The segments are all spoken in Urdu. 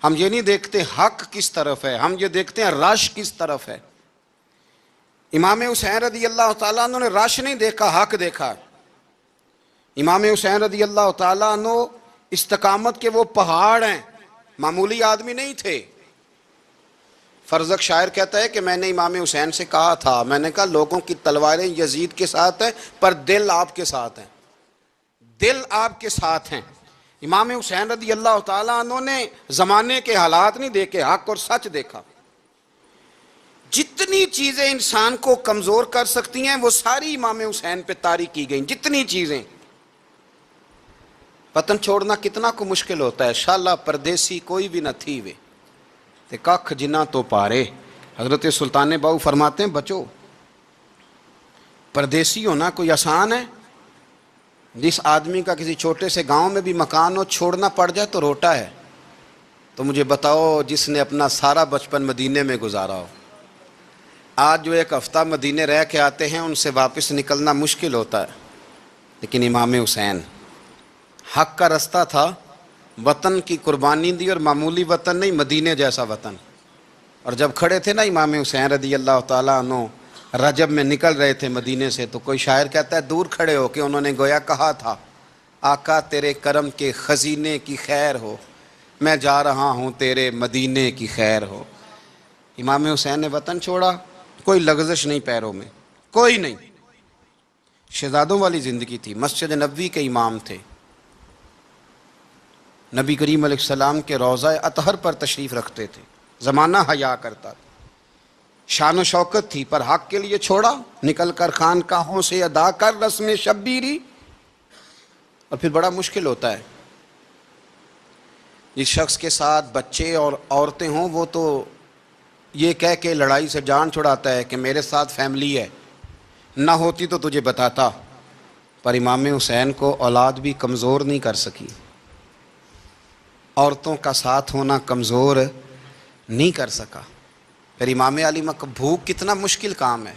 ہم یہ نہیں دیکھتے حق کس طرف ہے، ہم یہ دیکھتے ہیں رش کس طرف ہے۔ امام حسین رضی اللہ تعالیٰ عنہ نے رش نہیں دیکھا، حق دیکھا۔ امام حسین رضی اللہ تعالیٰ عنہ استقامت کے وہ پہاڑ ہیں، معمولی آدمی نہیں تھے۔ فرزق شاعر کہتا ہے کہ میں نے امام حسین سے کہا تھا، میں نے کہا لوگوں کی تلواریں یزید کے ساتھ ہیں پر دل آپ کے ساتھ ہیں، دل آپ کے ساتھ ہیں۔ امام حسین رضی اللہ تعالیٰ عنہ نے زمانے کے حالات نہیں دیکھے، حق اور سچ دیکھا۔ جتنی چیزیں انسان کو کمزور کر سکتی ہیں وہ ساری امام حسین پہ طاری کی گئیں، جتنی چیزیں۔ وطن چھوڑنا کتنا کو مشکل ہوتا ہے، شالا پردیسی کوئی بھی نہ تھی وے تے ککھ جنہ تو پارے۔ حضرت سلطان باؤ فرماتے ہیں بچو، پردیسی ہونا کوئی آسان ہے؟ جس آدمی کا کسی چھوٹے سے گاؤں میں بھی مکان ہو، چھوڑنا پڑ جائے تو روٹا ہے۔ تو مجھے بتاؤ جس نے اپنا سارا بچپن مدینے میں گزارا ہو، آج جو ایک ہفتہ مدینے رہ کے آتے ہیں ان سے واپس نکلنا مشکل ہوتا ہے۔ لیکن امام حسین حق کا رستہ تھا، وطن کی قربانی دی، اور معمولی وطن نہیں، مدینے جیسا وطن۔ اور جب کھڑے تھے نا امام حسین رضی اللہ تعالیٰ عنہ رجب میں نکل رہے تھے مدینے سے، تو کوئی شاعر کہتا ہے دور کھڑے ہو کے انہوں نے گویا کہا تھا، آقا تیرے کرم کے خزینے کی خیر ہو، میں جا رہا ہوں تیرے مدینے کی خیر ہو۔ امام حسین نے وطن چھوڑا، کوئی لغزش نہیں پیروں میں، کوئی نہیں۔ شہزادوں والی زندگی تھی، مسجد نبوی کے امام تھے، نبی کریم علیہ السلام کے روضہ اطہر پر تشریف رکھتے تھے، زمانہ حیا کرتا تھا، شان و شوکت تھی، پر حق کے لیے چھوڑا، نکل کر خانقاہوں سے ادا کر رسم شبیری۔ اور پھر بڑا مشکل ہوتا ہے، جس شخص کے ساتھ بچے اور عورتیں ہوں وہ تو یہ کہہ کے لڑائی سے جان چھڑاتا ہے کہ میرے ساتھ فیملی ہے، نہ ہوتی تو تجھے بتاتا۔ پر امام حسین کو اولاد بھی کمزور نہیں کر سکی، عورتوں کا ساتھ ہونا کمزور نہیں کر سکا۔ پھر امام علی بھوک کتنا مشکل کام ہے۔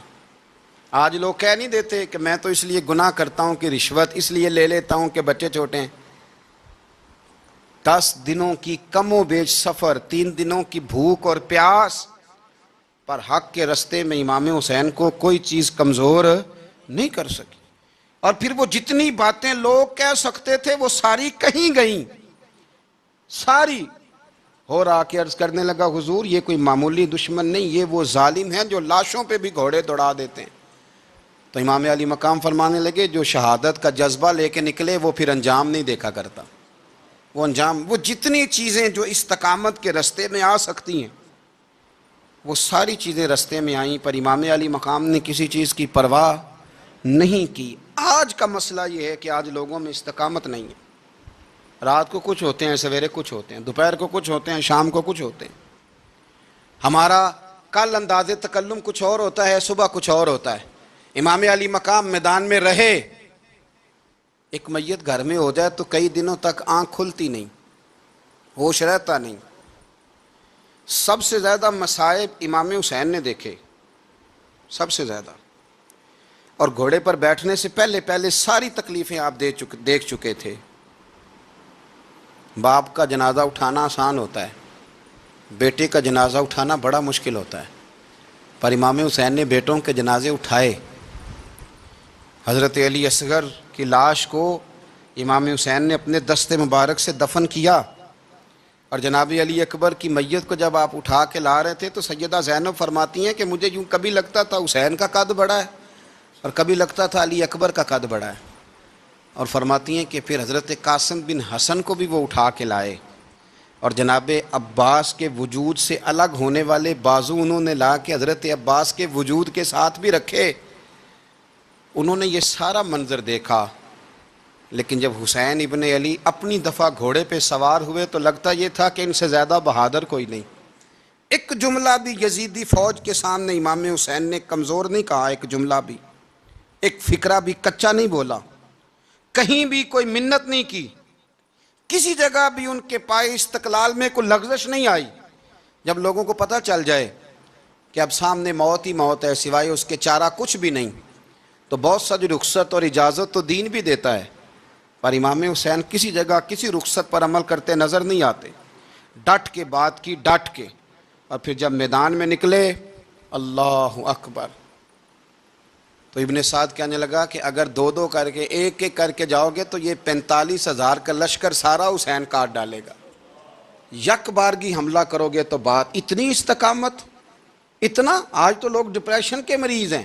آج لوگ کہہ نہیں دیتے کہ میں تو اس لیے گناہ کرتا ہوں کہ رشوت اس لیے لے لیتا ہوں کہ بچے چھوٹے ہیں۔ 10 دنوں کی کم و بیش سفر، 3 دنوں کی بھوک اور پیاس، پر حق کے رستے میں امام حسین کو کوئی چیز کمزور نہیں کر سکی۔ اور پھر وہ جتنی باتیں لوگ کہہ سکتے تھے وہ ساری کہیں گئیں، ساری۔ اور آ کے عرض کرنے لگا حضور یہ کوئی معمولی دشمن نہیں، یہ وہ ظالم ہیں جو لاشوں پہ بھی گھوڑے دوڑا دیتے ہیں۔ تو امام علی مقام فرمانے لگے جو شہادت کا جذبہ لے کے نکلے وہ پھر انجام نہیں دیکھا کرتا۔ وہ انجام، وہ جتنی چیزیں جو استقامت کے رستے میں آ سکتی ہیں وہ ساری چیزیں رستے میں آئیں، پر امام علی مقام نے کسی چیز کی پرواہ نہیں کی۔ آج کا مسئلہ یہ ہے کہ آج لوگوں میں استقامت نہیں ہے۔ رات کو کچھ ہوتے ہیں، سویرے کچھ ہوتے ہیں، دوپہر کو کچھ ہوتے ہیں، شام کو کچھ ہوتے ہیں۔ ہمارا کل انداز تکلم کچھ اور ہوتا ہے، صبح کچھ اور ہوتا ہے۔ امام علی مقام میدان میں رہے، ایک میت گھر میں ہو جائے تو کئی دنوں تک آنکھ کھلتی نہیں، ہوش رہتا نہیں۔ سب سے زیادہ مصائب امام حسین نے دیکھے، سب سے زیادہ۔ اور گھوڑے پر بیٹھنے سے پہلے ساری تکلیفیں آپ دیکھ چکے تھے۔ باپ کا جنازہ اٹھانا آسان ہوتا ہے، بیٹے کا جنازہ اٹھانا بڑا مشکل ہوتا ہے، پر امام حسین نے بیٹوں کے جنازے اٹھائے۔ حضرت علی اصغر کی لاش کو امام حسین نے اپنے دست مبارک سے دفن کیا، اور جناب علی اکبر کی میت کو جب آپ اٹھا کے لا رہے تھے تو سیدہ زینب فرماتی ہیں کہ مجھے یوں کبھی لگتا تھا حسین کا قد بڑا ہے اور کبھی لگتا تھا علی اکبر کا قد بڑا ہے۔ اور فرماتی ہیں کہ پھر حضرت قاسم بن حسن کو بھی وہ اٹھا کے لائے، اور جناب عباس کے وجود سے الگ ہونے والے بازو انہوں نے لا کے حضرت عباس کے وجود کے ساتھ بھی رکھے۔ انہوں نے یہ سارا منظر دیکھا، لیکن جب حسین ابن علی اپنی دفعہ گھوڑے پہ سوار ہوئے تو لگتا یہ تھا کہ ان سے زیادہ بہادر کوئی نہیں۔ ایک جملہ بھی یزیدی فوج کے سامنے امام حسین نے کمزور نہیں کہا، ایک جملہ بھی، ایک فکرہ بھی کچا نہیں بولا، کہیں بھی کوئی منت نہیں کی، کسی جگہ بھی ان کے پائے استقلال میں کوئی لغزش نہیں آئی۔ جب لوگوں کو پتہ چل جائے کہ اب سامنے موت ہی موت ہے، سوائے اس کے چارہ کچھ بھی نہیں، تو بہت سا جو رخصت اور اجازت تو دین بھی دیتا ہے، پر امام حسین کسی جگہ کسی رخصت پر عمل کرتے نظر نہیں آتے۔ ڈٹ کے بات کی، ڈٹ کے، اور پھر جب میدان میں نکلے اللہ اکبر، تو ابن سعد کہنے لگا کہ اگر دو دو کر کے ایک ایک کر کے جاؤ گے تو یہ 45,000 کا لشکر سارا حسین کاٹ ڈالے گا، یک بارگی حملہ کرو گے تو بات۔ اتنی استقامت، اتنا۔ آج تو لوگ ڈپریشن کے مریض ہیں،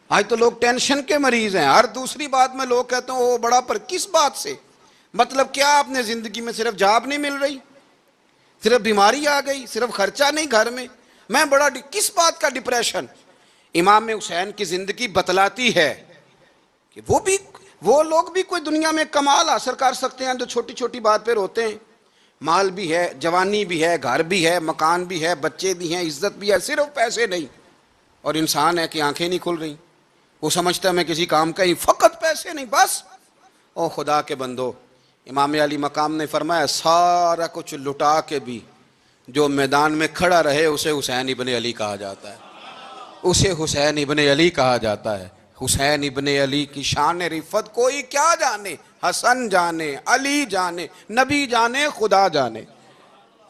آج تو لوگ ٹینشن کے مریض ہیں، ہر دوسری بات میں لوگ کہتے ہیں وہ بڑا، پر کس بات سے؟ مطلب کیا آپ نے زندگی میں صرف جاب نہیں مل رہی، صرف بیماری آ گئی، صرف خرچہ نہیں گھر میں بڑا کس بات کا ڈپریشن؟ امام حسین کی زندگی بتلاتی ہے کہ وہ لوگ بھی کوئی دنیا میں کمال حاصل کر سکتے ہیں جو چھوٹی چھوٹی بات پہ روتے ہیں۔ مال بھی ہے، جوانی بھی ہے، گھر بھی ہے، مکان بھی ہے، بچے بھی ہیں، عزت بھی ہے، صرف پیسے نہیں۔ اور انسان ہے کہ آنکھیں نہیں کھل رہی، وہ سمجھتا ہے میں کسی کام کا ہی، فقط پیسے نہیں بس۔ او خدا کے بندو، امام علی مقام نے فرمایا سارا کچھ لٹا کے بھی جو میدان میں کھڑا رہے اسے حسین ابن علی کہا جاتا ہے، اسے حسین ابن علی کہا جاتا ہے۔ حسین ابن علی کی شان رفت کوئی کیا جانے، حسن جانے، علی جانے، نبی جانے، خدا جانے،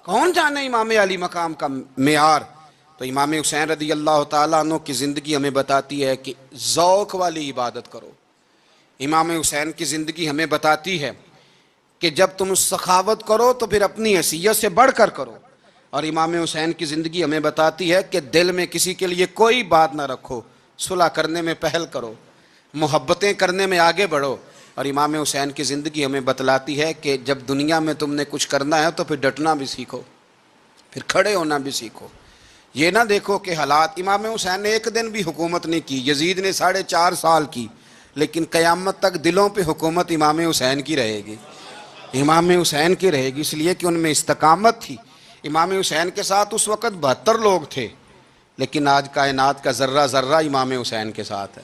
کون جانے امام علی مقام کا معیار۔ تو امام حسین رضی اللہ تعالیٰ عنہ کی زندگی ہمیں بتاتی ہے کہ ذوق والی عبادت کرو۔ امام حسین کی زندگی ہمیں بتاتی ہے کہ جب تم سخاوت کرو تو پھر اپنی حیثیت سے بڑھ کر کرو۔ اور امام حسین کی زندگی ہمیں بتاتی ہے کہ دل میں کسی کے لیے کوئی بات نہ رکھو، صلح کرنے میں پہل کرو، محبتیں کرنے میں آگے بڑھو۔ اور امام حسین کی زندگی ہمیں بتلاتی ہے کہ جب دنیا میں تم نے کچھ کرنا ہے تو پھر ڈٹنا بھی سیکھو، پھر کھڑے ہونا بھی سیکھو۔ یہ نہ دیکھو کہ حالات، امام حسین نے ایک دن بھی حکومت نہیں کی، یزید نے 4.5 سال کی، لیکن قیامت تک دلوں پہ حکومت امام حسین کی رہے گی، امام حسین کی رہے گی، اس لیے کہ ان میں استقامت تھی۔ امام حسین کے ساتھ اس وقت 72 لوگ تھے، لیکن آج کائنات کا ذرہ ذرہ امام حسین کے ساتھ ہے۔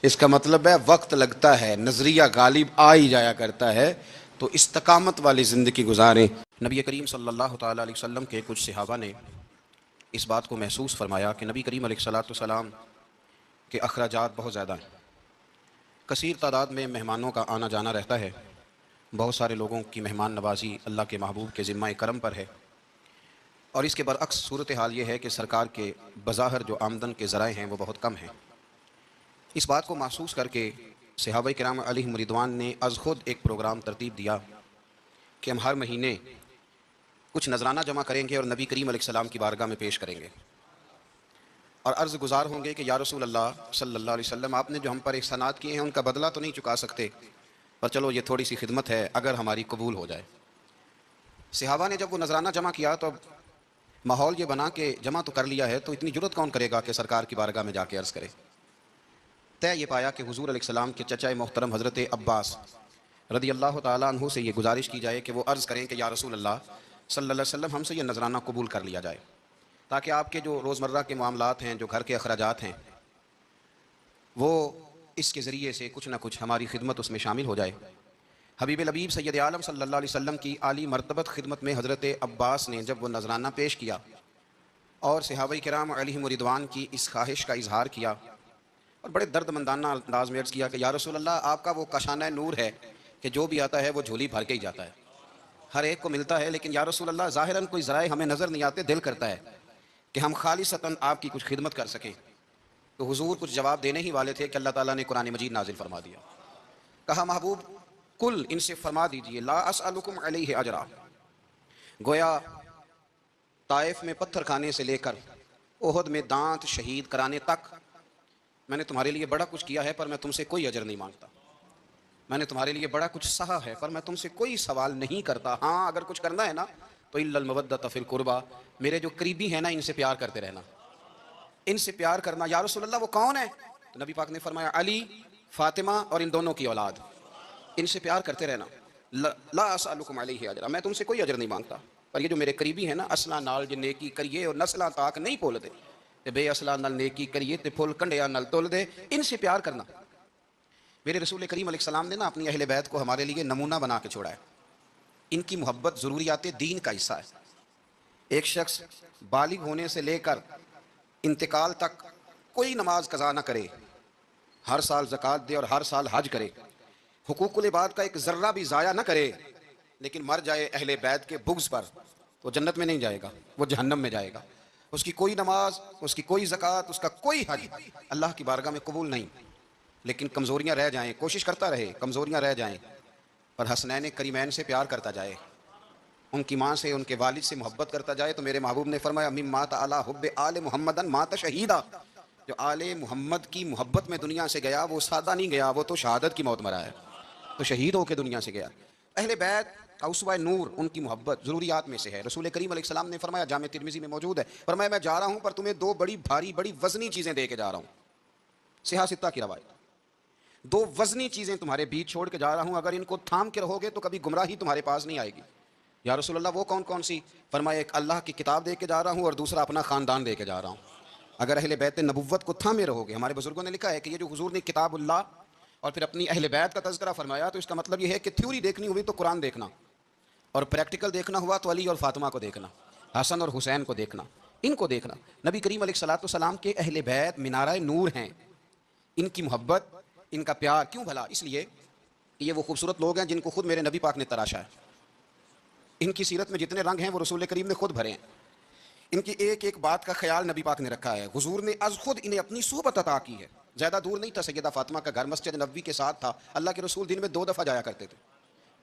اس کا مطلب ہے وقت لگتا ہے، نظریہ غالب آ ہی جایا کرتا ہے، تو استقامت والی زندگی گزاریں۔ نبی کریم صلی اللہ تعالیٰ علیہ وسلم کے کچھ صحابہ نے اس بات کو محسوس فرمایا کہ نبی کریم علیہ السلام کے اخراجات بہت زیادہ ہیں، کثیر تعداد میں مہمانوں کا آنا جانا رہتا ہے، بہت سارے لوگوں کی مہمان نوازی اللہ کے محبوب کے ذمہ کرم پر ہے، اور اس کے برعکس صورتحال یہ ہے کہ سرکار کے بظاہر جو آمدن کے ذرائع ہیں وہ بہت کم ہیں۔ اس بات کو محسوس کر کے صحابہ کرام علیہم رضوان نے از خود ایک پروگرام ترتیب دیا کہ ہم ہر مہینے کچھ نذرانہ جمع کریں گے اور نبی کریم علیہ السلام کی بارگاہ میں پیش کریں گے، اور عرض گزار ہوں گے کہ یا رسول اللہ صلی اللہ علیہ وسلم، آپ نے جو ہم پر احسانات کیے ہیں ان کا بدلہ تو نہیں چکا سکتے، پر چلو یہ تھوڑی سی خدمت ہے اگر ہماری قبول ہو جائے۔ صحابہ نے جب وہ نذرانہ جمع کیا تو ماحول یہ بنا کہ جمع تو کر لیا ہے تو اتنی جرت کون کرے گا کہ سرکار کی بارگاہ میں جا کے عرض کرے۔ طے یہ پایا کہ حضور علیہ السلام کے چچا محترم حضرت عباس رضی اللہ تعالیٰ عنہ سے یہ گزارش کی جائے کہ وہ عرض کریں کہ یا رسول اللہ صلی اللہ علیہ وسلم، ہم سے یہ نذرانہ قبول کر لیا جائے، تاکہ آپ کے جو روزمرہ کے معاملات ہیں، جو گھر کے اخراجات ہیں، وہ اس کے ذریعے سے کچھ نہ کچھ ہماری خدمت اس میں شامل ہو جائے۔ حبیب لبیب سید عالم صلی اللہ علیہ وسلم کی عالی مرتبت خدمت میں حضرت عباس نے جب وہ نذرانہ پیش کیا اور صحابہ کرام علیہم رضوان کی اس خواہش کا اظہار کیا، اور بڑے درد مندانہ انداز میں عرض کیا کہ یا رسول اللہ، آپ کا وہ کاشانہ نور ہے کہ جو بھی آتا ہے وہ جھولی بھر کے ہی جاتا ہے، ہر ایک کو ملتا ہے، لیکن یا رسول اللہ ظاہراً کوئی ذرائع ہمیں نظر نہیں آتے، دل کرتا ہے کہ ہم خالصتاً آپ کی کچھ خدمت کر سکیں۔ تو حضور کچھ جواب دینے ہی والے تھے کہ اللہ تعالیٰ نے قرآن مجید نازل فرما دیا، کہا محبوب کل ان سے فرما دیجئے لا اسألکم علیہ اجرا، گویا طائف میں پتھر کھانے سے لے کر احد میں دانت شہید کرانے تک میں نے تمہارے لیے بڑا کچھ کیا ہے، پر میں تم سے کوئی اجر نہیں مانگتا، میں نے تمہارے لیے بڑا کچھ سہا ہے، پر میں تم سے کوئی سوال نہیں کرتا، ہاں اگر کچھ کرنا ہے نا تو الا المودۃ فی القربى، میرے جو قریبی ہیں نا ان سے پیار کرتے رہنا، ان سے پیار کرنا۔ یا رسول اللہ وہ کون ہے؟ تو نبی پاک نے فرمایا علی، فاطمہ اور ان دونوں کی اولاد، ان سے پیار کرتے رہنا۔ لا اسألکم علیہ اجرا، میں تم سے کوئی اجر نہیں مانگتا، پر یہ جو میرے قریبی ہیں نا، اصلاں نال جو نیکی کریے اور نسلاں تاک نہیں پول دے، تے بے اصلاں نال نیکی کریے تے پھول کنڈیاں نال تول دے، ان سے پیار کرنا۔ میرے رسول کریم علیہ السلام نے نا اپنی اہل بیت کو ہمارے لیے نمونہ بنا کے چھوڑا ہے، ان کی محبت ضروریات دین کا حصہ ہے۔ ایک شخص بالغ ہونے سے لے کر انتقال تک کوئی نماز قضا نہ کرے، ہر سال زکوٰۃ دے اور ہر سال حج کرے، حقوق العباد کا ایک ذرہ بھی ضائع نہ کرے، لیکن مر جائے اہل بیت کے بغض پر، تو جنت میں نہیں جائے گا، وہ جہنم میں جائے گا. اس کی کوئی نماز، اس کی کوئی زکوٰۃ، اس کا کوئی حج اللہ کی بارگاہ میں قبول نہیں. لیکن کمزوریاں رہ جائیں، کوشش کرتا رہے، کمزوریاں رہ جائیں، پر حسنین کریمین سے پیار کرتا جائے، ان کی ماں سے، ان کے والد سے محبت کرتا جائے. تو میرے محبوب نے فرمایا مم مات علی حب آل محمد مات شہیدہ، جو آل محمد کی محبت میں دنیا سے گیا وہ سادہ نہیں گیا، وہ تو شہادت کی موت مرا ہے، تو شہید ہو کے دنیا سے گیا. اہل بیت اوصبۂ نور، ان کی محبت ضروریات میں سے ہے. رسول کریم علیہ السلام نے فرمایا، جامع ترمذی میں موجود ہے، فرمایا میں جا رہا ہوں پر تمہیں دو بڑی بھاری بڑی وزنی چیزیں دے کے جا رہا ہوں. صحیح ستہ کی روایت، دو وزنی چیزیں تمہارے بیچ چھوڑ کے جا رہا ہوں، اگر ان کو تھام کے رہو گے تو کبھی گمراہی تمہارے پاس نہیں آئے گی. یا رسول اللہ وہ کون کون سی؟ فرمایا ایک اللہ کی کتاب دے کے جا رہا ہوں اور دوسرا اپنا خاندان دے کے جا رہا ہوں. اگر اہل بیت نبوت کو تھامے رہو گے، ہمارے بزرگوں نے لکھا ہے کہ یہ جو حضور نے کتاب اللہ اور پھر اپنی اہل بیت کا تذکرہ فرمایا، تو اس کا مطلب یہ ہے کہ تھیوری دیکھنی ہوئی تو قرآن دیکھنا، اور پریکٹیکل دیکھنا ہوا تو علی اور فاطمہ کو دیکھنا، حسن اور حسین کو دیکھنا، ان کو دیکھنا. نبی کریم علیہ الصلوۃ والسلام کے اہل بیت منارہ نور ہیں. ان کی محبت، ان کا پیار کیوں بھلا؟ اس لیے کہ یہ وہ خوبصورت لوگ ہیں جن کو خود میرے نبی پاک نے تراشا ہے. ان کی سیرت میں جتنے رنگ ہیں وہ رسول کریم نے خود بھرے ہیں. ان کی ایک ایک بات کا خیال نبی پاک نے رکھا ہے. حضور نے از خود انہیں اپنی صحبت عطا کی ہے. زیادہ دور نہیں تھا سیدہ فاطمہ کا گھر، مسجد نبوی کے ساتھ تھا. اللہ کے رسول دن میں 2 دفعہ جایا کرتے تھے.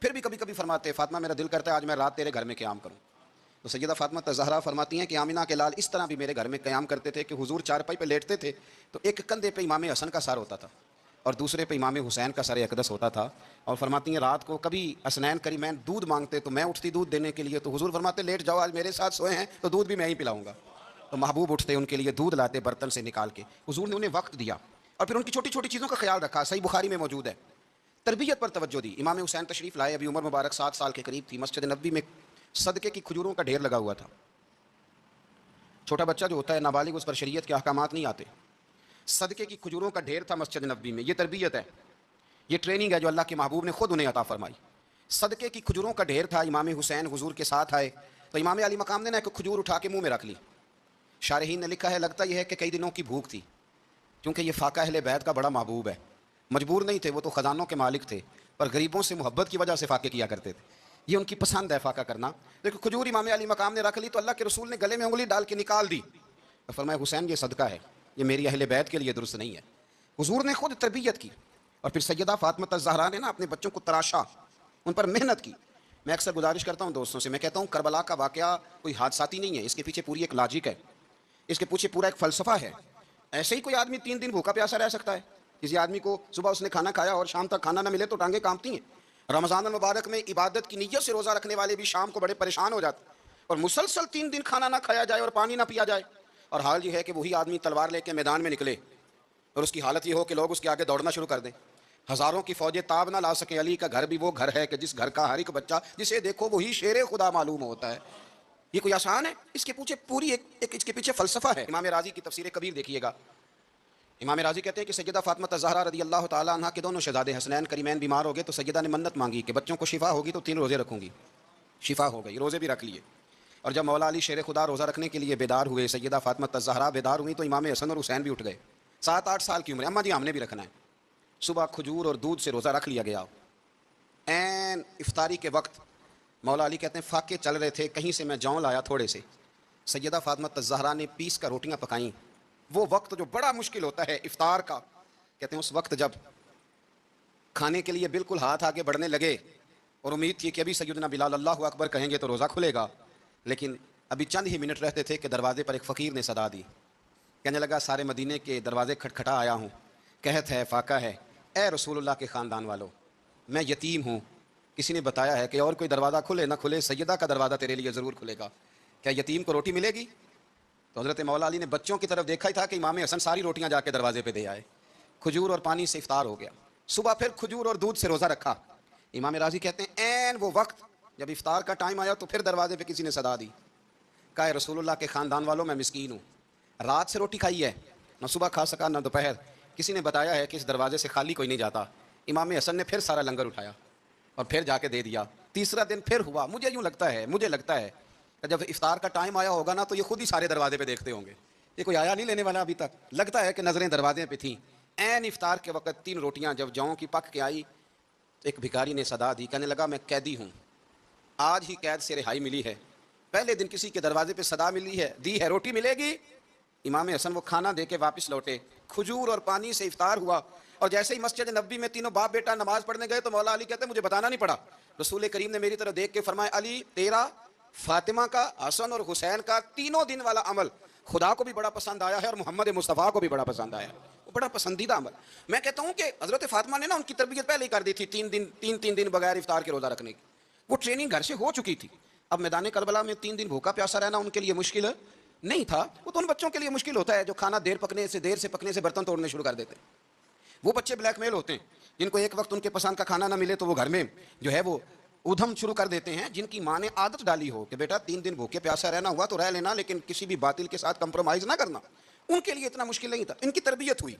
پھر بھی کبھی کبھی فرماتے فاطمہ میرا دل کرتا ہے آج میں رات تیرے گھر میں قیام کروں. تو سیدہ فاطمہ الزہرا فرماتی ہیں کہ آمینہ کے لال اس طرح بھی میرے گھر میں قیام کرتے تھے کہ حضور چارپائی پہ لیٹتے تھے تو ایک کندھے پہ امام حسن کا سر ہوتا تھا اور دوسرے پہ امام حسین کا سر اقدس ہوتا تھا. اور فرماتی ہیں رات کو کبھی حسنین کریمین دودھ مانگتے تو میں اٹھتی دودھ دینے کے لیے، تو حضور فرماتے لیٹ جاؤ آج میرے ساتھ سوئے ہیں تو دودھ بھی میں ہی پلاؤں گا. تو محبوب اٹھتے ان کے لیے دودھ لاتے برتن سے نکال کے. حضور نے انہیں وقت دیا اور پھر ان کی چھوٹی چھوٹی چیزوں کا خیال رکھا. صحیح بخاری میں موجود ہے. تربیت پر توجہ دی. امام حسین تشریف لائے، ابھی عمر مبارک 7 سال کے قریب تھی. مسجد نبوی میں صدقے کی کھجوروں کا ڈھیر لگا ہوا تھا. چھوٹا بچہ جو ہوتا ہے نابالغ، اس پر شریعت کے احکامات نہیں آتے. صدقے کی کھجوروں کا ڈھیر تھا مسجد نبوی میں. یہ تربیت ہے، یہ ٹریننگ ہے جو اللہ کے محبوب نے خود انہیں عطا فرمائی. صدقے کی کھجوروں کا ڈھیر تھا. امام حسین حضور کے ساتھ آئے تو امام علی مقام نے نا ایک کھجور اٹھا کے منہ میں رکھ لی. شارحین نے لکھا ہے لگتا یہ ہے کہ کئی دنوں کی بھوک تھی، کیونکہ یہ فاقہ اہل بیت کا بڑا محبوب ہے. مجبور نہیں تھے، وہ تو خزانوں کے مالک تھے، پر غریبوں سے محبت کی وجہ سے فاقے کیا کرتے تھے. یہ ان کی پسند ہے فاقہ کرنا. لیکن کھجور امام علی مقام نے رکھ لی تو اللہ کے رسول نے گلے میں انگلی ڈال کے نکال دی اور فرمایا حسین یہ صدقہ ہے، یہ میری اہل بیت کے لیے درست نہیں ہے. حضور نے خود تربیت کی. اور پھر سیدہ فاطمہ الزہرا نے نا اپنے بچوں کو تراشا، ان پر محنت کی. میں اکثر گزارش کرتا ہوں دوستوں سے، میں کہتا ہوں کربلا کا واقعہ کوئی حادثاتی نہیں ہے، اس کے پیچھے پوری ایک لاجک ہے، اس کے پیچھے پورا ایک فلسفہ ہے. ایسے ہی کوئی آدمی 3 دن بھوکا پیاسا رہ سکتا ہے؟ کسی آدمی کو صبح اس نے کھانا کھایا اور شام تک کھانا نہ ملے تو ٹانگیں کانپتی ہیں. رمضان المبارک میں عبادت کی نیت سے روزہ رکھنے والے بھی شام کو بڑے پریشان ہو جاتے ہیں. اور مسلسل 3 دن کھانا نہ کھایا جائے اور پانی نہ پیا جائے، اور حال یہ ہے کہ وہی آدمی تلوار لے کے میدان میں نکلے اور اس کی حالت یہ ہو کہ لوگ اس کے آگے دوڑنا شروع کر دیں. ہزاروں کی فوجیں تاب نہ لا سکیں. علی کا گھر بھی وہ گھر ہے کہ جس گھر کا ہر ایک بچہ جسے دیکھو وہی شیر خدا معلوم ہوتا ہے. یہ کوئی آسان ہے؟ اس کے پیچھے پوری ایک اس کے پیچھے فلسفہ ہے. امام راضی کی تفسیر کبیر دیکھیے گا. امام راضی کہتے ہیں کہ سیدہ فاطمہ الزہرا رضی اللہ تعالیٰ عنہ کے دونوں شہزادے حسنین کریمین بیمار ہو گئے تو سیدہ نے منت مانگی کہ بچوں کو شفا ہوگی تو 3 روزے رکھوں گی. شفا ہو گئی، روزے بھی رکھ لیے. اور جب مولا علی شیر خدا روزہ رکھنے کے لیے بیدار ہوئے، سیدہ فاطمہ الزہرا بیدار ہوئی تو امام حسن اور حسین بھی اٹھ گئے. 7-8 سال کی عمر، اماں جی ہم نے بھی رکھنا ہے. صبح کھجور اور دودھ سے روزہ رکھ لیا گیا. عین افطاری کے وقت مولا علی کہتے ہیں فاقے چل رہے تھے، کہیں سے میں جاؤں لایا تھوڑے سے. سیدہ فاطمہ الزہرا نے پیس کر روٹیاں پکائیں. وہ وقت جو بڑا مشکل ہوتا ہے افطار کا، کہتے ہیں اس وقت جب کھانے کے لیے بالکل ہاتھ آگے بڑھنے لگے اور امید تھی کہ ابھی سیدنا بلال اللہ اکبر کہیں گے تو روزہ کھلے گا، لیکن ابھی چند ہی منٹ رہتے تھے کہ دروازے پر ایک فقیر نے صدا دی. کہنے لگا سارے مدینے کے دروازے کھٹکھٹا آیا ہوں، قحط ہے، فاقہ ہے، اے رسول اللہ کے خاندان والوں میں یتیم ہوں. کسی نے بتایا ہے کہ اور کوئی دروازہ کھلے نہ کھلے سیدہ کا دروازہ تیرے لیے ضرور کھلے گا، کیا یتیم کو روٹی ملے گی؟ تو حضرت مولا علی نے بچوں کی طرف دیکھا ہی تھا کہ امام حسن ساری روٹیاں جا کے دروازے پہ دے آئے. کھجور اور پانی سے افطار ہو گیا. صبح پھر کھجور اور دودھ سے روزہ رکھا. امام راضی کہتے ہیں عین وہ وقت جب افطار کا ٹائم آیا تو پھر دروازے پہ کسی نے صدا دی، کہا رسول اللہ کے خاندان والوں میں مسکین ہوں، رات سے روٹی کھائی ہے، نہ صبح کھا سکا نہ دوپہر. کسی نے بتایا ہے کہ اس دروازے سے خالی کوئی نہیں جاتا. امام حسن نے پھر سارا لنگر اٹھایا اور پھر جا کے دے دیا. تیسرا دن پھر ہوا. مجھے لگتا ہے کہ جب افطار کا ٹائم آیا ہوگا نا تو یہ خود ہی سارے دروازے پہ دیکھتے ہوں گے، یہ کوئی آیا نہیں لینے والا ابھی تک. لگتا ہے کہ نظریں دروازے پہ تھیں. عین افطار کے وقت 3 روٹیاں جب جاؤں کی پک کے آئی تو ایک بھکاری نے صدا دی. کہنے لگا میں قیدی ہوں، آج ہی قید سے رہائی ملی ہے، پہلے دن کسی کے دروازے پہ صدا ملی ہے، دی ہے روٹی ملے گی، امام حسن وہ کھانا دے کے واپس لوٹے، کھجور اور پانی سے افطار ہوا، اور جیسے ہی مسجد نبوی میں تینوں باپ بیٹا نماز پڑھنے گئے تو مولا علی کہتے ہیں مجھے بتانا نہیں پڑا، رسول کریم نے میری طرف دیکھ کے فرمایا علی تیرا، فاطمہ کا، حسن اور حسین کا تینوں دن والا عمل خدا کو بھی بڑا پسند آیا ہے اور محمد مصطفیٰ کو بھی بڑا پسند آیا ہے، وہ بڑا پسندیدہ عمل۔ میں کہتا ہوں کہ حضرت فاطمہ نے نا ان کی تربیت پہلے ہی کر دی تھی، تین دن بغیر افطار کے روزہ رکھنے کی، وہ ٹریننگ گھر سے ہو چکی تھی۔ اب میدان کربلا میں 3 دن بھوکا پیاسا رہنا ان کے لیے مشکل نہیں تھا، وہ تو ان بچوں کے لیے مشکل ہوتا ہے جو کھانا دیر سے پکنے سے برتن توڑنے شروع کر دیتے ہیں، وہ بچے بلیک میل ہوتے ہیں جن کو ایک وقت ان کے پسند کا کھانا نہ ملے تو وہ گھر میں جو ہے وہ ادھم شروع کر دیتے ہیں، جن کی ماں نے عادت ڈالی ہو کہ بیٹا 3 دن بھوکے پیاسا رہنا ہوا تو رہ لینا لیکن کسی بھی باطل کے ساتھ کمپرومائز نہ کرنا، ان کے لیے اتنا مشکل نہیں تھا۔ ان کی تربیت ہوئی،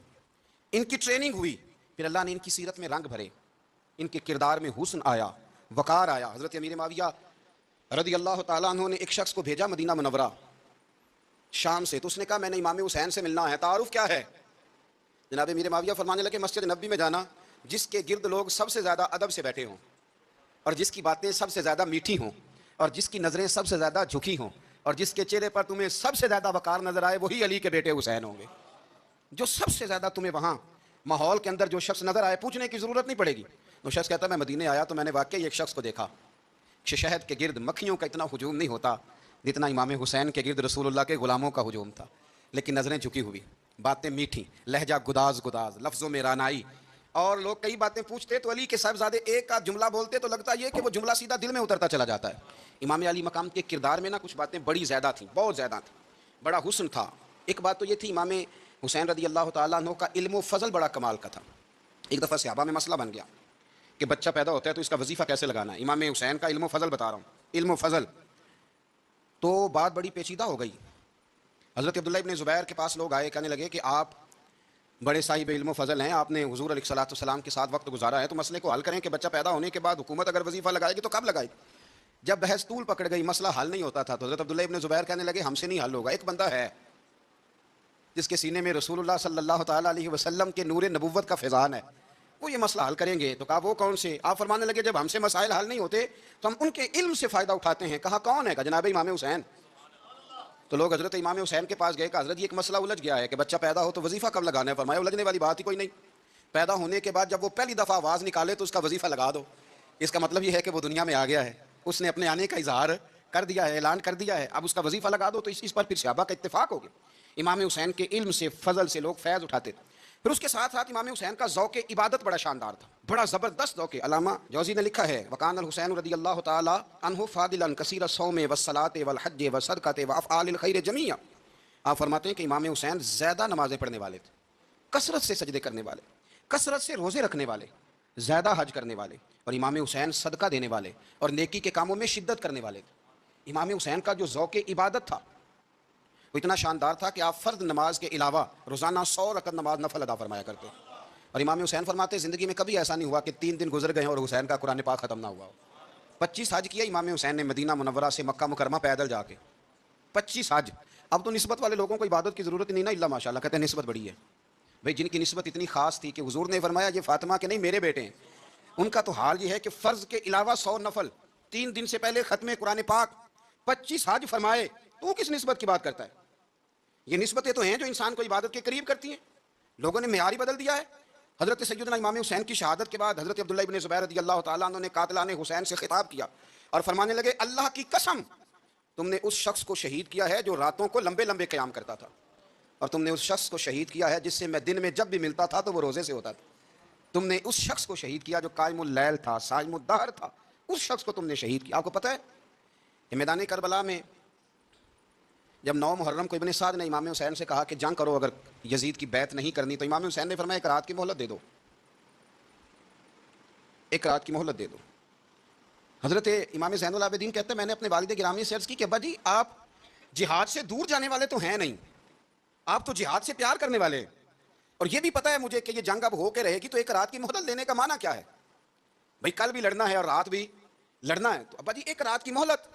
ان کی ٹریننگ ہوئی، پھر اللہ نے ان کی سیرت میں رنگ بھرے، ان کے کردار میں حسن آیا، وقار آیا۔ حضرت امیر معاویہ رضی اللہ تعالیٰ عنہ نے ایک شخص کو بھیجا مدینہ منورہ شام سے، تو اس نے کہا میں نے امام حسین سے ملنا ہے، تعارف کیا ہے؟ جناب امیر معاویہ فرمانے لگے مسجد نبوی میں جانا جس کے گرد لوگ سب سے زیادہ ادب سے بیٹھے ہوں اور جس کی باتیں سب سے زیادہ میٹھی ہوں اور جس کی نظریں سب سے زیادہ جھکی ہوں اور جس کے چہرے پر تمہیں سب سے زیادہ وقار نظر آئے وہی علی کے بیٹے حسین ہوں گے۔ جو سب سے زیادہ تمہیں وہاں ماحول کے اندر جو شخص نظر آئے پوچھنے کی ضرورت نہیں پڑے گی، وہ شخص کہتا میں مدینے آیا تو میں نے واقعی ایک شخص کو دیکھا، شہد کے گرد مکھیوں کا اتنا ہجوم نہیں ہوتا جتنا امام حسین کے گرد رسول اللہ کے غلاموں کا ہجوم تھا، لیکن نظریں جھکی ہوئی، باتیں میٹھی، لہجہ گداز لفظوں میں رانائی، اور لوگ کئی باتیں پوچھتے تو علی کے صاحبزادے ایک آدھ جملہ بولتے تو لگتا یہ کہ وہ جملہ سیدھا دل میں اترتا چلا جاتا ہے۔ امام علی مقام کے کردار میں نا کچھ باتیں بڑی زیادہ تھیں، بہت زیادہ تھیں، بڑا حسن تھا۔ ایک بات تو یہ تھی امام حسین رضی اللہ تعالیٰ عنہ کا علم و فضل بڑا کمال کا تھا۔ ایک دفعہ صحابہ میں مسئلہ بن گیا کہ بچہ پیدا ہوتا ہے تو اس کا وظیفہ کیسے لگانا ہے، امام حسین کا علم و فضل بتا رہا ہوں، علم و فضل، تو بات بڑی پیچیدہ ہو گئی۔ حضرت عبداللہ ابن زبیر کے پاس لوگ آئے، کہنے لگے کہ آپ بڑے صاحب علم و فضل ہیں، آپ نے حضور علیہ الصلوۃ والسلام کے ساتھ وقت گزارا ہے، تو مسئلے کو حل کریں کہ بچہ پیدا ہونے کے بعد حکومت اگر وظیفہ لگائے گی تو کب لگائے گی؟ جب بحث طول پکڑ گئی، مسئلہ حل نہیں ہوتا تھا، تو حضرت عبداللہ ابن زبیر کہنے لگے ہم سے نہیں حل ہوگا، ایک بندہ ہے جس کے سینے میں رسول اللہ صلی اللہ تعالیٰ علیہ وسلم کے نور نبوت کا فیضان ہے، وہ یہ مسئلہ حل کریں گے۔ تو کہا وہ کون سے؟ آپ فرمانے لگے جب ہم سے مسائل حل نہیں ہوتے تو ہم ان کے علم سے فائدہ اٹھاتے ہیں۔ کہا کون ہے؟ کہا جناب امام حسین۔ تو لوگ حضرت امام حسین کے پاس گئے کہ حضرت یہ ایک مسئلہ الجھ گیا ہے کہ بچہ پیدا ہو تو وظیفہ کب لگانا ہے؟ فرمایا الجھنے والی بات ہی کوئی نہیں، پیدا ہونے کے بعد جب وہ پہلی دفعہ آواز نکالے تو اس کا وظیفہ لگا دو، اس کا مطلب یہ ہے کہ وہ دنیا میں آ گیا ہے، اس نے اپنے آنے کا اظہار کر دیا ہے، اعلان کر دیا ہے، اب اس کا وظیفہ لگا دو۔ تو اس پر پھر صحابہ کا اتفاق ہو گیا، امام حسین کے علم سے فضل سے لوگ فیض اٹھاتے تھے۔ پھر اس کے ساتھ ساتھ امام حسین کا ذوق عبادت بڑا شاندار تھا، بڑا زبردست ذوق۔ علامہ جوزی نے لکھا ہے وکان الحسین رضی اللہ تعالی عنہ فاضلا کثیر الصوم والصلاۃ والحج والصدقۃ وافعال الخیر جميعا۔ آپ فرماتے ہیں کہ امام حسین زیادہ نمازیں پڑھنے والے تھے، کثرت سے سجدے کرنے والے، کثرت سے روزے رکھنے والے، زیادہ حج کرنے والے، اور امام حسین صدقہ دینے والے اور نیکی کے کاموں میں شدت کرنے والے تھے۔ امام حسین کا جو ذوق عبادت تھا وہ اتنا شاندار تھا کہ آپ فرض نماز کے علاوہ روزانہ 100 رکعت نماز نفل ادا فرمایا کرتے۔ اور امام حسین فرماتے زندگی میں کبھی ایسا نہیں ہوا کہ 3 دن گزر گئے اور حسین کا قرآن پاک ختم نہ ہوا ہو۔ 25 حج کیا امام حسین نے مدینہ منورہ سے مکہ مکرمہ پیدل جا کے، 25 حج۔ اب تو نسبت والے لوگوں کو عبادت کی ضرورت نہیں نا، الا ماشاءاللہ کہتے ہیں نسبت بڑی ہے بھئی، جن کی نسبت اتنی خاص تھی کہ حضور نے فرمایا یہ فاطمہ کے نہیں میرے بیٹے ہیں، ان کا تو حال یہ ہے کہ فرض کے علاوہ 100 نفل، 3 دن سے پہلے ختم قرآن پاک، 25 حج فرمائے، تو کس نسبت کی بات کرتا ہے؟ یہ نسبتیں تو ہیں جو انسان کو عبادت کے قریب کرتی ہیں، لوگوں نے معیار ہی بدل دیا ہے۔ حضرت سیدنا امام حسین کی شہادت کے بعد حضرت عبداللہ ابن زبیر رضی اللہ تعالیٰ عنہ نے قاتلان حسین سے خطاب کیا اور فرمانے لگے اللہ کی قسم تم نے اس شخص کو شہید کیا ہے جو راتوں کو لمبے لمبے قیام کرتا تھا، اور تم نے اس شخص کو شہید کیا ہے جس سے میں دن میں جب بھی ملتا تھا تو وہ روزے سے ہوتا تھا، تم نے اس شخص کو شہید کیا جو قائم اللیل تھا، صائم الدہر تھا، اس شخص کو تم نے شہید کیا۔ آپ کو پتہ ہے کہ میدان کربلا میں جب 9 محرم کو ابن سعد نے امام حسین سے کہا کہ جنگ کرو اگر یزید کی بیعت نہیں کرنی، تو امام حسین نے فرمایا ایک رات کی مہلت دے دو، ایک رات کی مہلت دے دو۔ حضرت امام زین العابدین کہتے ہیں میں نے اپنے والد گرامی سے عرض کی کہ ابا جی آپ جہاد سے دور جانے والے تو ہیں نہیں، آپ تو جہاد سے پیار کرنے والے ہیں، اور یہ بھی پتہ ہے مجھے کہ یہ جنگ اب ہو کے رہے گی، تو ایک رات کی مہلت لینے کا معنی کیا ہے؟ بھئی کل بھی لڑنا ہے اور رات بھی لڑنا ہے، تو ابا جی ایک رات کی مہلت۔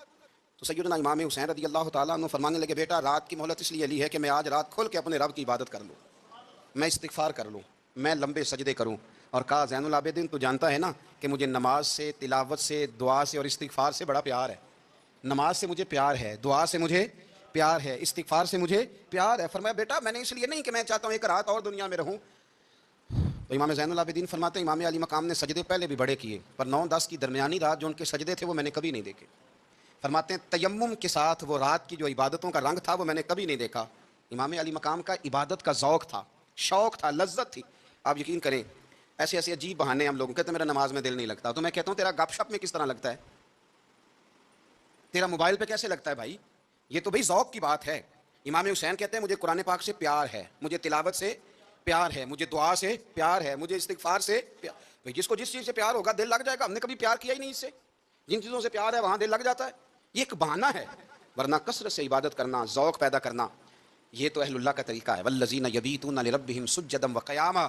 تو سیدنا امام حسین رضی اللہ تعالیٰ عنہ فرمانے لگے بیٹا رات کی مہلت اس لیے لی ہے کہ میں آج رات کھل کے اپنے رب کی عبادت کر لوں، میں استغفار کر لوں، میں لمبے سجدے کروں۔ اور کہا زین العابدین تو جانتا ہے نا کہ مجھے نماز سے، تلاوت سے، دعا سے اور استغفار سے بڑا پیار ہے، نماز سے مجھے پیار ہے، دعا سے مجھے پیار ہے، استغفار سے مجھے پیار ہے۔ فرمایا بیٹا میں نے اس لیے نہیں کہ میں چاہتا ہوں ایک رات اور دنیا میں رہوں۔ تو امام زین العابدین فرماتے ہیں امام علی مقام نے سجدے پہلے بھی بڑے کیے، پر 9-10 کی درمیانی رات جو ان کے سجدے تھے وہ میں نے کبھی نہیں دیکھے۔ فرماتے ہیں تیمم کے ساتھ وہ رات کی جو عبادتوں کا رنگ تھا وہ میں نے کبھی نہیں دیکھا۔ امام علی مقام کا عبادت کا ذوق تھا، شوق تھا، لذت تھی۔ آپ یقین کریں ایسے ایسے عجیب بہانے ہم لوگوں کہتے ہیں میرا نماز میں دل نہیں لگتا، تو میں کہتا ہوں تیرا گپ شپ میں کس طرح لگتا ہے، تیرا موبائل پہ کیسے لگتا ہے بھائی؟ یہ تو بھائی ذوق کی بات ہے۔ امام حسین کہتے ہیں مجھے قرآن پاک سے پیار ہے، مجھے تلاوت سے پیار ہے، مجھے دعا سے پیار ہے، مجھے استغفار سے پیار۔ بھائی جس کو جس چیز سے پیار ہوگا دل لگ جائے گا۔ ہم نے کبھی پیار کیا ہی نہیں اس سے، جن چیزوں سے پیار ہے وہاں دل لگ جاتا ہے۔ یہ ایک بہانہ ہے، ورنہ کثرت سے عبادت کرنا، ذوق پیدا کرنا، یہ تو اہل اللہ کا طریقہ ہے۔ والذین یبیتون لربہم سجدا وقیاما،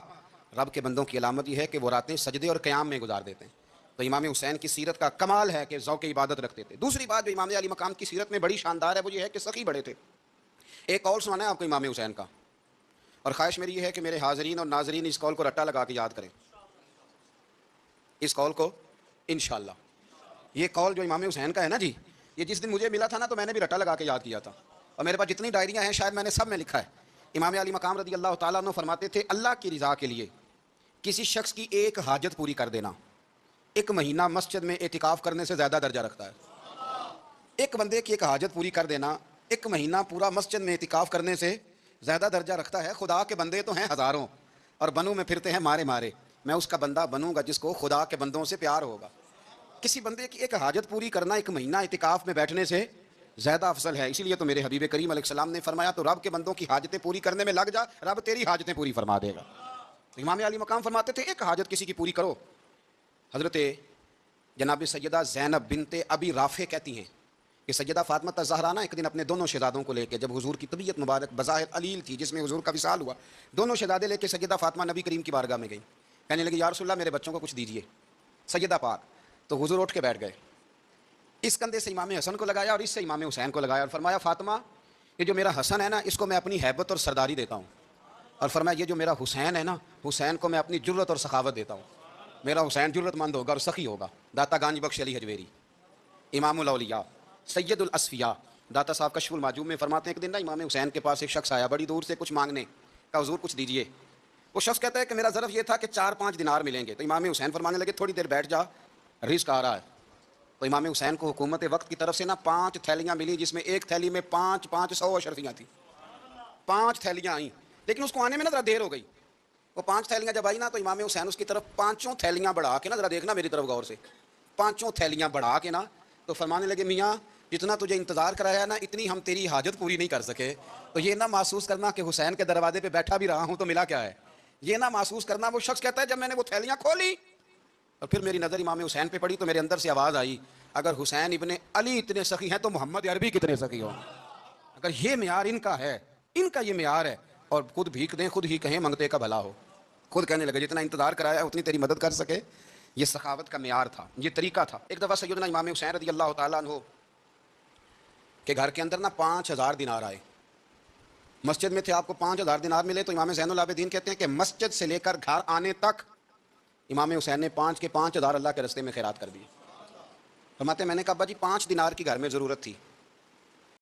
رب کے بندوں کی علامت یہ ہے کہ وہ راتیں سجدے اور قیام میں گزار دیتے ہیں۔ تو امام حسین کی سیرت کا کمال ہے کہ ذوق عبادت رکھتے تھے۔ دوسری بات جو امام علی مقام کی سیرت میں بڑی شاندار ہے وہ یہ ہے کہ سخی بڑے تھے۔ ایک قول سنانا ہے آپ کو امام حسین کا، اور خواہش میری یہ ہے کہ میرے حاضرین اور ناظرین اس قول کو رٹا لگا کے یاد کریں، اس قول کو انشاءاللہ۔ یہ قول جو امام حسین کا ہے نا جی، یہ جس دن مجھے ملا تھا نا تو میں نے بھی رٹا لگا کے یاد کیا تھا، اور میرے پاس جتنی ڈائریاں ہیں شاید میں نے سب میں لکھا ہے۔ امام علی مقام رضی اللہ تعالیٰ عنہ فرماتے تھے اللہ کی رضا کے لیے کسی شخص کی ایک حاجت پوری کر دینا 1 مہینہ مسجد میں اعتکاف کرنے سے زیادہ درجہ رکھتا ہے۔ ایک بندے کی ایک حاجت پوری کر دینا 1 مہینہ پورا مسجد میں اعتکاف کرنے سے زیادہ درجہ رکھتا ہے۔ خدا کے بندے تو ہیں ہزاروں اور بنوں میں پھرتے ہیں مارے مارے، میں اس کا بندہ بنوں گا جس کو خدا کے بندوں سے پیار ہوگا۔ کسی بندے کی ایک حاجت پوری کرنا 1 مہینہ اعتکاف میں بیٹھنے سے زیادہ افضل ہے۔ اسی لیے تو میرے حبیب کریم علیہ السلام نے فرمایا تو رب کے بندوں کی حاجتیں پوری کرنے میں لگ جا، رب تیری حاجتیں پوری فرما دے گا۔ امام علی مقام فرماتے تھے ایک حاجت کسی کی پوری کرو۔ حضرت جناب سیدہ زینب بنت ابی رافع کہتی ہیں کہ سیدہ فاطمہ الزہرا ایک دن اپنے دونوں شہزادوں کو لے کے، جب حضور کی طبیعت مبارک بظاہر علیل تھی جس میں حضور کا وصال ہوا، دونوں شہزادے لے کے سیدہ فاطمہ نبی کریم کی بارگاہ میں گئی، کہنے لگی یا رسول اللہ میرے بچوں کو کچھ دیجیے سیدہ پاک۔ تو حضور اٹھ کے بیٹھ گئے، اس کندھے سے امام حسن کو لگایا اور اس سے امام حسین کو لگایا، اور فرمایا فاطمہ یہ جو میرا حسن ہے نا اس کو میں اپنی ہیبت اور سرداری دیتا ہوں، اور فرمایا یہ جو میرا حسین ہے نا حسین کو میں اپنی جرت اور سخاوت دیتا ہوں۔ میرا حسین جرت مند ہوگا اور سخی ہوگا۔ داتا گانج بخش علی حجویری امام الاولیاء سید الاصفیاء داتا صاحب کشف المعجوب میں فرماتے ہیں ایک دن نا امام حسین کے پاس ایک شخص آیا بڑی دور سے کچھ مانگنے کا، حضور کچھ دیجیے۔ وہ شخص کہتا ہے کہ میرا ظرف یہ تھا کہ 4-5 دینار ملیں گے۔ تو امام حسین فرمانے لگے تھوڑی دیر بیٹھ جا، رزق آ رہا ہے۔ تو امام حسین کو حکومت وقت کی طرف سے نا 5 تھیلیاں ملی جس میں ایک تھیلی میں 500 اشرفیاں تھیں، 5 تھیلیاں آئیں، لیکن اس کو آنے میں نا ذرا دیر ہو گئی۔ وہ 5 تھیلیاں جب آئی نا تو امام حسین اس کی طرف 5 تھیلیاں بڑھا کے نا، ذرا دیکھنا میری طرف غور سے، 5 تھیلیاں بڑھا کے نا تو فرمانے لگے میاں جتنا تجھے انتظار کرایا نا اتنی ہم تیری حاجت پوری نہیں کر سکے۔ تو یہ نہ محسوس کرنا کہ حسین کے دروازے پہ بیٹھا بھی رہا ہوں تو ملا کیا ہے، یہ نہ محسوس کرنا۔ وہ شخص کہتا ہے جب میں نے وہ تھیلیاں کھولی اور پھر میری نظر امام حسین پہ پڑی تو میرے اندر سے آواز آئی اگر حسین ابن علی اتنے سخی ہیں تو محمد عربی کتنے سخی ہوں۔ اگر یہ معیار ان کا ہے، ان کا یہ معیار ہے، اور خود بھیک دیں خود ہی کہیں منگتے کا بھلا ہو، خود کہنے لگے جتنا انتظار کرایا اتنی تیری مدد کر سکے۔ یہ سخاوت کا معیار تھا، یہ طریقہ تھا۔ ایک دفعہ سیدنا امام حسین رضی اللہ تعالیٰ عنہ کہ گھر کے اندر نا 5000 دینار آئے، مسجد میں تھے، آپ کو 5000 دینار ملے تو امام زین العابدین کہتے ہیں کہ مسجد سے لے کر گھر آنے تک امام حسین نے 5 کے 5000 اللہ کے رستے میں خیرات کر دیے۔ فرماتے ہیں میں نے کہا ابا جی 5 دینار کی گھر میں ضرورت تھی،